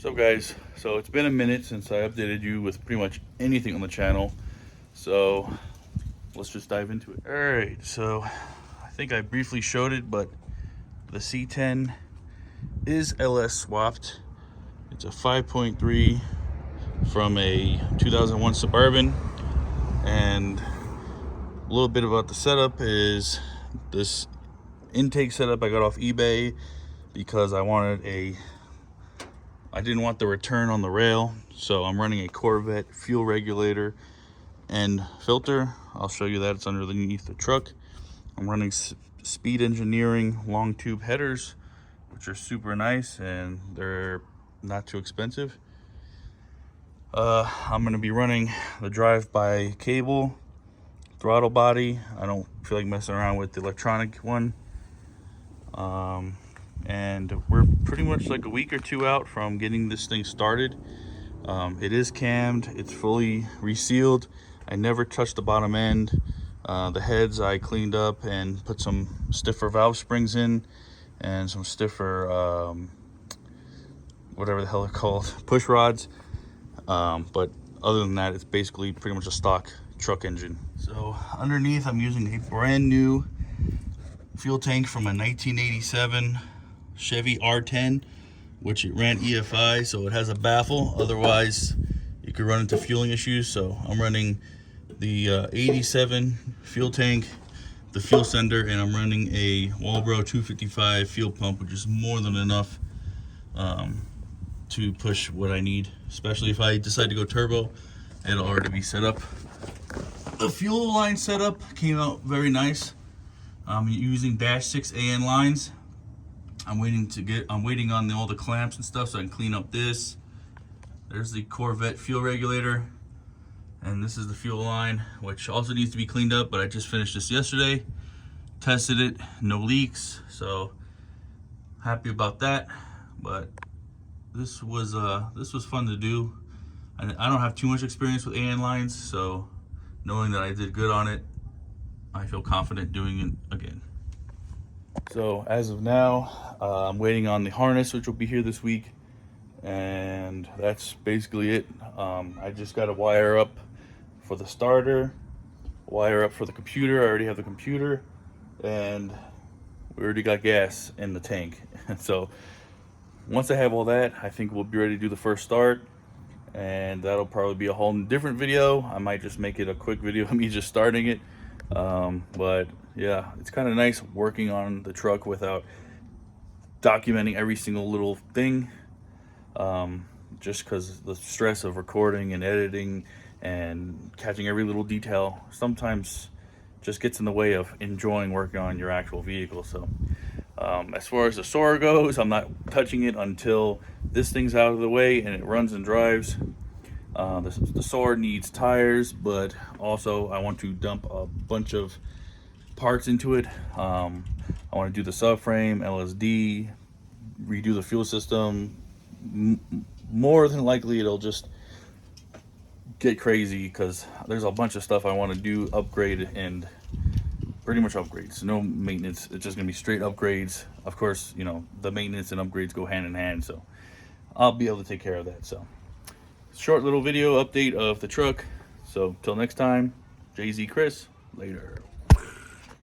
What's up, guys? So it's been a minute since I updated you with pretty much anything on the channel, so let's just dive into it. All right, so I think I briefly showed it, but the C10 is LS swapped. It's a 5.3 from a 2001 Suburban, and a little bit about the setup is this intake setup I got off eBay because I didn't want the return on the rail, so I'm running a Corvette fuel regulator and filter. I'll show you that. It's underneath the truck. I'm running Speed Engineering long tube headers, which are super nice and they're not too expensive. I'm going to be running the drive-by cable throttle body. I don't feel like messing around with the electronic one. And we're pretty much like a week or two out from getting this thing started. It is cammed, it's fully resealed. I never touched the bottom end. The heads I cleaned up and put some stiffer valve springs in and some stiffer whatever the hell they're called, push rods. But other than that, it's basically pretty much a stock truck engine. So underneath, I'm using a brand new fuel tank from a 1987 Chevy R10, which it ran EFI, so it has a baffle. Otherwise, you could run into fueling issues. So I'm running the 87 fuel tank, the fuel sender, and I'm running a Walbro 255 fuel pump, which is more than enough to push what I need. Especially if I decide to go turbo, it'll already be set up. The fuel line setup came out very nice. I'm using -6 AN lines. I'm waiting on all the clamps and stuff so I can clean up this. There's the Corvette fuel regulator, and this is the fuel line, which also needs to be cleaned up, but I just finished this yesterday. Tested it, no leaks, so happy about that. But this was fun to do. I don't have too much experience with AN lines, so knowing that I did good on it, I feel confident doing it again. So as of now, I'm waiting on the harness, which will be here this week, and that's basically it. I just got to wire up for the starter, wire up for the computer. I already have the computer, and we already got gas in the tank. So once I have all that, I think we'll be ready to do the first start, and that'll probably be a whole different video. I might just make it a quick video of me just starting it. But yeah, it's kind of nice working on the truck without documenting every single little thing, just because the stress of recording and editing and catching every little detail sometimes just gets in the way of enjoying working on your actual vehicle. So as far as the soar goes, I'm not touching it until this thing's out of the way and it runs and drives. The soar needs tires, but also I want to dump a bunch of parts into it. I want to do the subframe, LSD, redo the fuel system. More than likely it'll just get crazy because there's a bunch of stuff I want to do, upgrade, and pretty much upgrades. No maintenance, it's just gonna be straight upgrades. Of course, you know, the maintenance and upgrades go hand in hand, so I'll be able to take care of that. So short little video update of the truck. So till next time, JZ Chris, later.